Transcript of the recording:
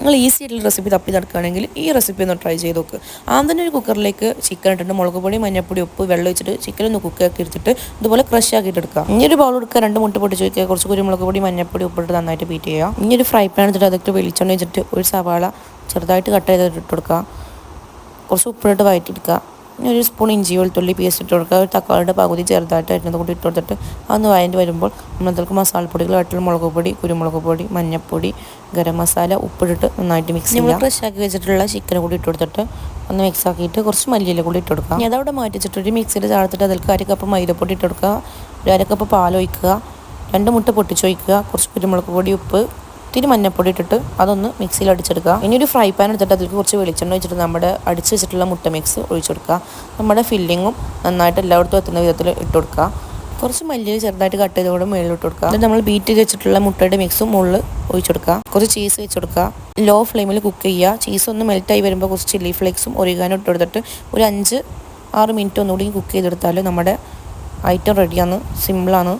നിങ്ങൾ ഈസി ആയിട്ടുള്ള റെസിപ്പി തപ്പി നടക്കുകയാണെങ്കിൽ ഈ റെസിപ്പി ഒന്ന് ട്രൈ ചെയ്ത് നോക്ക്. ആദ്യം തന്നെ ഒരു കുക്കറിലേക്ക് ചിക്കൻ ഇട്ടിട്ട് മുളക് പൊടി, മഞ്ഞപ്പൊടി, ഉപ്പ്, വെള്ളം ഒഴിച്ചിട്ട് ചിക്കൻ ഒന്ന് കുക്കാക്കി എടുത്തിട്ട് ഇതുപോലെ ക്രഷ് ആക്കിയിട്ട് എടുക്കുക. ഇനി ഒരു ബൗൾ എടുക്കുക, 2 മുട്ട പൊട്ടിച്ച് വയ്ക്കുക, കുറച്ച് കുരുമുളക് പൊടി, മഞ്ഞപ്പൊടി, ഉപ്പിട്ട് നന്നായിട്ട് ബീറ്റ് ചെയ്യുക. ഇനി ഒരു ഫ്രൈ പാൻ എടുത്തിട്ട് അതിട്ട് വെളിച്ചെണ്ണ വെച്ചിട്ട് ഒരു സവാള ചെറുതായിട്ട് കട്ട് ചെയ്തിട്ട് ഇട്ട് കൊടുക്കുക. കുറച്ച് ഉപ്പിട്ട് വഴറ്റിയെടുക്കുക. ഇനി ഒരു സ്പൂൺ ഇഞ്ചി വെളുത്തുള്ളി പേസ്റ്റ് ഇട്ട് കൊടുക്കുക. ഒരു തക്കാളിയുടെ പകുതി ചെറുതായിട്ട് അരിഞ്ഞത് കൂടി ഇട്ട് കൊടുത്തിട്ട് അതൊന്ന് വഴറ്റി വരുമ്പോൾ നമ്മളതിലേക്ക് മസാലപ്പൊടികളായിട്ടുള്ള മുളക് പൊടി, കുരുമുളക് പൊടി, മഞ്ഞൾപ്പൊടി, ഗരം മസാല, ഉപ്പിട്ടിട്ട് നന്നായിട്ട് മിക്സ് ചെയ്യുക. നമ്മൾ ഫ്രഷ് ആക്കി വെച്ചിട്ടുള്ള ചിക്കൻ കൂടി ഇട്ട് കൊടുത്തിട്ട് ഒന്ന് മിക്സ് ആക്കിയിട്ട് കുറച്ച് മല്ലിയില കൂടി ഇട്ട് കൊടുക്കുക. ഇനി അതവിടെ മാറ്റി വെച്ചിട്ട് ഒരു മിക്സിയിൽ ചേർത്തിട്ട് അതിലേക്ക് 1 കപ്പ് മൈദപ്പൊടി ഇട്ട് കൊടുക്കുക. ഒരു 1 കപ്പ് പാൽ ഒഴിക്കുക. 2 മുട്ട പൊട്ടിച്ചൊഴിക്കുക. കുറച്ച് കുരുമുളക് പൊടി, ഉപ്പ്, ഇത്തിരി മഞ്ഞപ്പൊടി ഇട്ടിട്ട് അതൊന്ന് മിക്സിയിൽ അടിച്ചെടുക്കുക. ഇനി ഒരു ഫ്രൈ പാൻ എടുത്തിട്ട് അതിലേക്ക് കുറച്ച് വെളിച്ചെണ്ണ ഒഴിച്ചിട്ട് നമ്മുടെ അടിച്ച് വെച്ചിട്ടുള്ള മുട്ട മിക്സ് ഒഴിച്ചെടുക്കുക. നമ്മുടെ ഫില്ലിങ്ങും നന്നായിട്ട് എല്ലായിടത്തും എത്തുന്ന വിധത്തിൽ ഇട്ട് കൊടുക്കുക. കുറച്ച് മല്ലിയിൽ ചെറുതായിട്ട് കട്ട് ചെയ്തോടെ മുകളിൽ ഇട്ട് കൊടുക്കുക. എന്നിട്ട് നമ്മൾ ബീറ്റ് ചെയ്ത് വെച്ചിട്ടുള്ള മുട്ടയുടെ മിക്സും മുകളിൽ ഒഴിച്ചെടുക്കുക. കുറച്ച് ചീസ് വെച്ച് കൊടുക്കുക. ലോ ഫ്ലെയിമിൽ കുക്ക് ചെയ്യുക. ചീസ് ഒന്ന് മെൽറ്റായി വരുമ്പോൾ കുറച്ച് ചില്ലി ഫ്ലേക്സും ഒറിഗാനോ ഇട്ട് കൊടുത്തിട്ട് ഒരു 5-6 മിനിറ്റ് ഒന്നുകൂടി കുക്ക് ചെയ്തെടുത്താൽ നമ്മുടെ ഐറ്റം റെഡിയാണ്. സിമ്പിളാണ്.